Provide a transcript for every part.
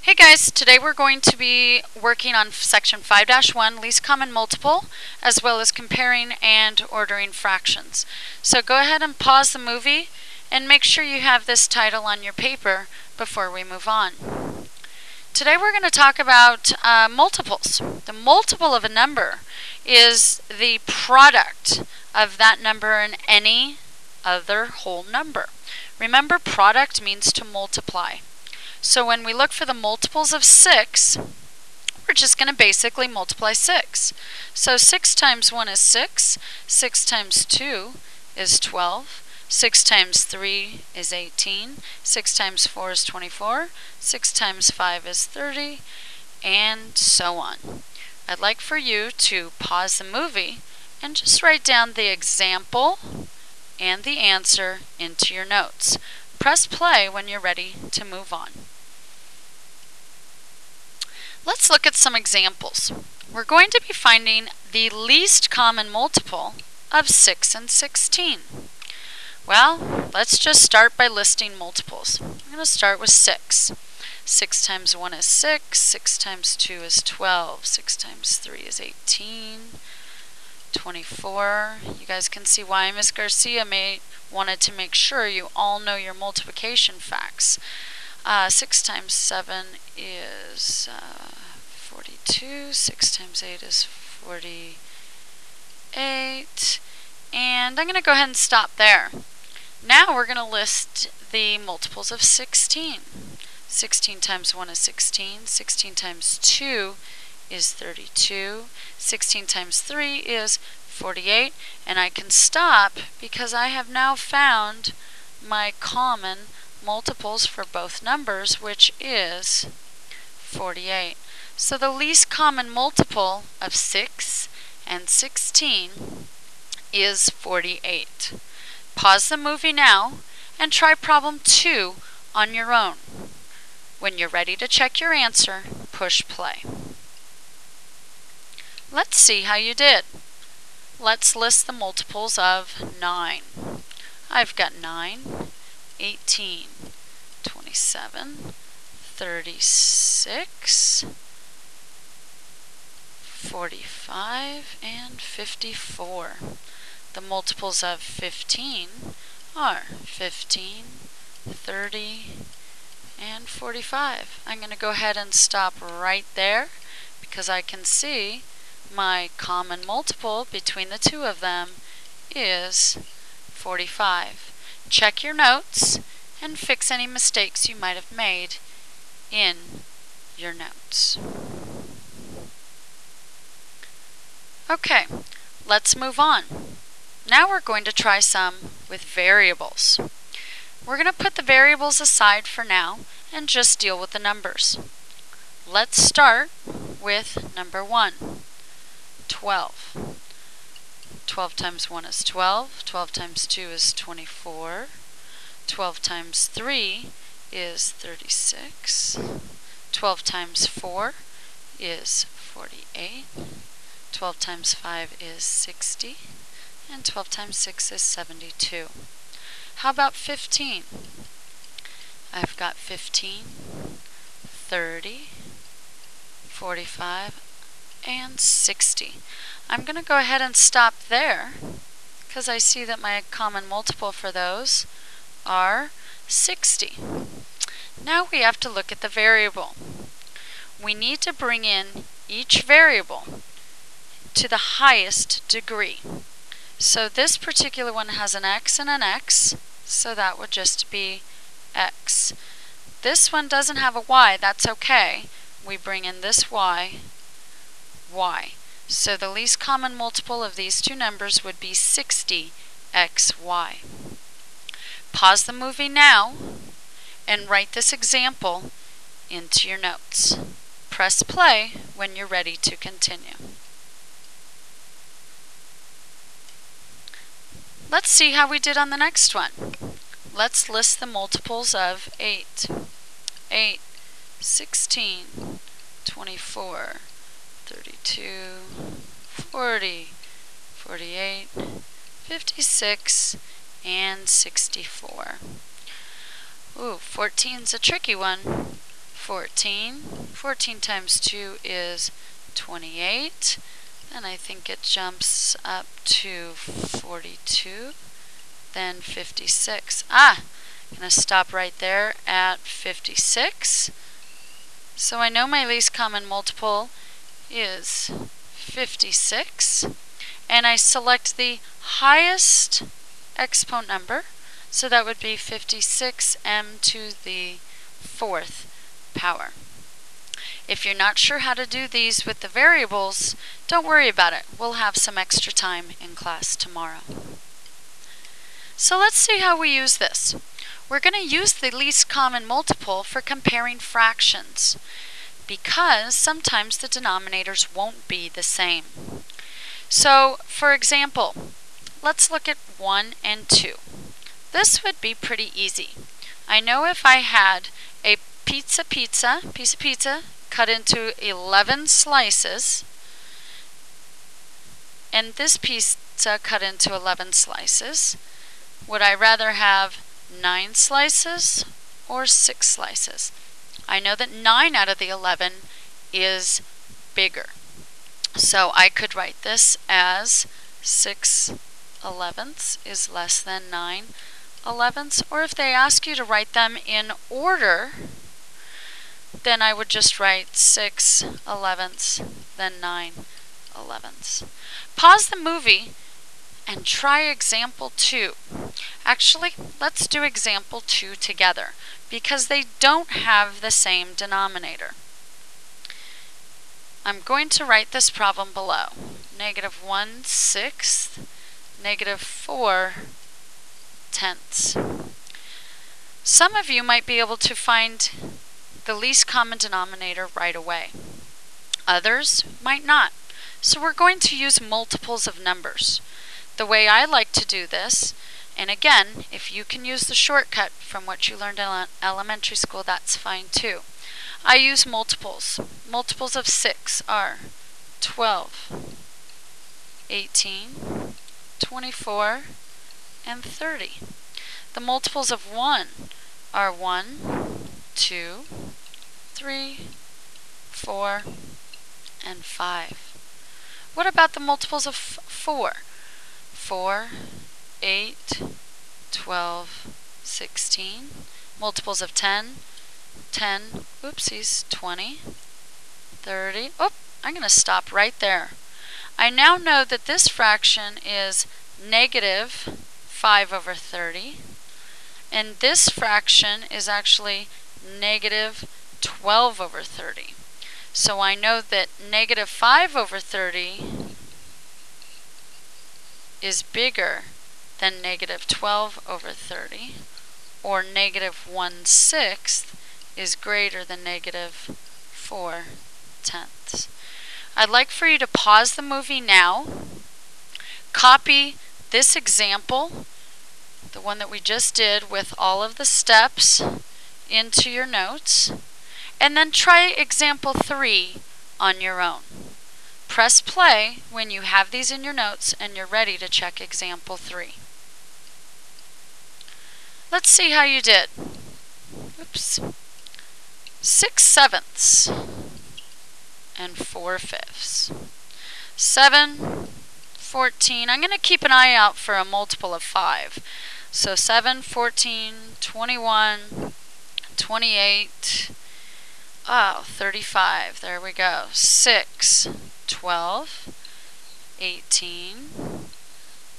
Hey guys, today we're going to be working on section 5-1, least common multiple, as well as comparing and ordering fractions. So go ahead and pause the movie and make sure you have this title on your paper before we move on. Today we're going to talk about multiples. The multiple of a number is the product of that number and any other whole number. Remember, product means to multiply. So when we look for the multiples of 6, we're just going to basically multiply 6. So 6 times 1 is 6, 6 times 2 is 12, 6 times 3 is 18, 6 times 4 is 24, 6 times 5 is 30, and so on. I'd like for you to pause the movie and just write down the example and the answer into your notes. Press play when you're ready to move on. Let's look at some examples. We're going to be finding the least common multiple of 6 and 16. Well, let's just start by listing multiples. I'm going to start with 6. 6 times 1 is 6, 6 times 2 is 12, 6 times 3 is 18, 24. You guys can see why Miss Garcia wanted to make sure you all know your multiplication facts. 6 times 7 is 42, 6 times 8 is 48, and I'm going to go ahead and stop there. Now we're going to list the multiples of 16. 16 times 1 is 16, 16 times 2 is 32, 16 times 3 is 48, and I can stop because I have now found my common multiples for both numbers, which is 48. So the least common multiple of 6 and 16 is 48. Pause the movie now and try problem 2 on your own. When you're ready to check your answer, push play. Let's see how you did. Let's list the multiples of 9. I've got 9, 18, 27, 36, 45, and 54. The multiples of 15 are 15, 30, and 45. I'm going to go ahead and stop right there because I can see my common multiple between the two of them is 45. Check your notes and fix any mistakes you might have made in your notes. Okay, let's move on. Now we're going to try some with variables. We're going to put the variables aside for now and just deal with the numbers. Let's start with number 1, 12. 12 times 1 is 12, 12 times 2 is 24, 12 times 3 is 36, 12 times 4 is 48, 12 times 5 is 60, and 12 times 6 is 72. How about 15? I've got 15, 30, 45, and 60. I'm going to go ahead and stop there because I see that my common multiple for those are 60. Now we have to look at the variable. We need to bring in each variable to the highest degree. So this particular one has an x and an x, so that would just be x. This one doesn't have a y, that's okay. We bring in this y, y. So the least common multiple of these two numbers would be 60xy. Pause the movie now and write this example into your notes. Press play when you're ready to continue. Let's see how we did on the next one. Let's list the multiples of 8. 8, 16, 24, 32, 40, 48, 56, and 64. Ooh, 14's a tricky one. 14. 14 times 2 is 28. Then I think it jumps up to 42. Then 56. I'm going to stop right there at 56. So I know my least common multiple is 56. And I select the highest exponent number. So that would be 56m to the 4th power. If you're not sure how to do these with the variables, don't worry about it. We'll have some extra time in class tomorrow. So let's see how we use this. We're going to use the least common multiple for comparing fractions because sometimes the denominators won't be the same. So, for example, let's look at 1 and 2. This would be pretty easy. I know if I had a piece of pizza cut into 11 slices, and this pizza cut into 11 slices, would I rather have 9 slices or 6 slices? I know that 9 out of the 11 is bigger. So I could write this as 6/11 is less than 9/11. Or if they ask you to write them in order, then I would just write 6/11, then 9/11. Pause the movie and try example 2. Actually, let's do example 2 together because they don't have the same denominator. I'm going to write this problem below. -1/6, -4/10. Some of you might be able to find the least common denominator right away. Others might not. So we're going to use multiples of numbers. The way I like to do this, and again, if you can use the shortcut from what you learned in elementary school, that's fine too. I use multiples. Multiples of 6 are 12, 18, 24, and 30. The multiples of 1 are 1, 2, 3, 4, and 5. What about the multiples of 4? 4, 8, 12, 16. Multiples of 10, 10, oopsies, 20, 30. Oh, I'm going to stop right there. I now know that this fraction is -5/30, and this fraction is actually -12/30. So I know that -5/30 is bigger than -12/30, or -1/6 is greater than -4/10. I'd like for you to pause the movie now, copy this example, the one that we just did with all of the steps, into your notes, and then try example 3 on your own. Press play when you have these in your notes and you're ready to check example 3. Let's see how you did. Oops. 6/7 and 4/5. 7, 14. I'm going to keep an eye out for a multiple of 5. So 7, 14, 21, 28, 35. There we go. 6, 12, 18,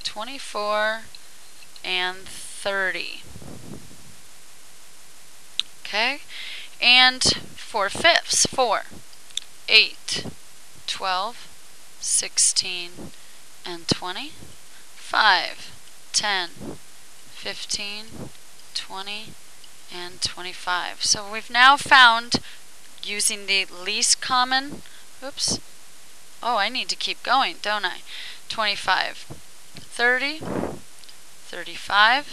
24, and 30. Okay, and 4/5, 4, 8, 12, 16, and 20, 5, 10, 15, 20, and 25. So we've now found, using the least common, oops, oh, I need to keep going, don't I? 25, 30, 35,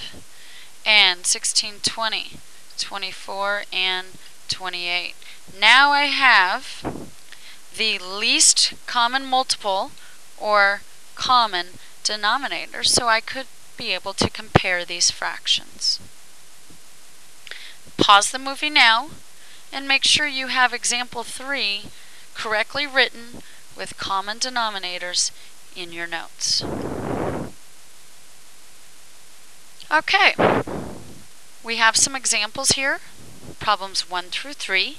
and 16, 20, 24, and 28. Now I have the least common multiple, or common denominator, so I could be able to compare these fractions. Pause the movie now and make sure you have example 3 correctly written with common denominators in your notes. Okay, we have some examples here, problems 1 through 3.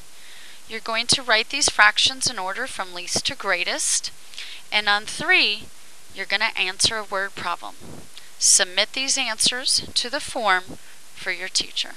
You're going to write these fractions in order from least to greatest, and on 3, you're going to answer a word problem. Submit these answers to the form for your teacher.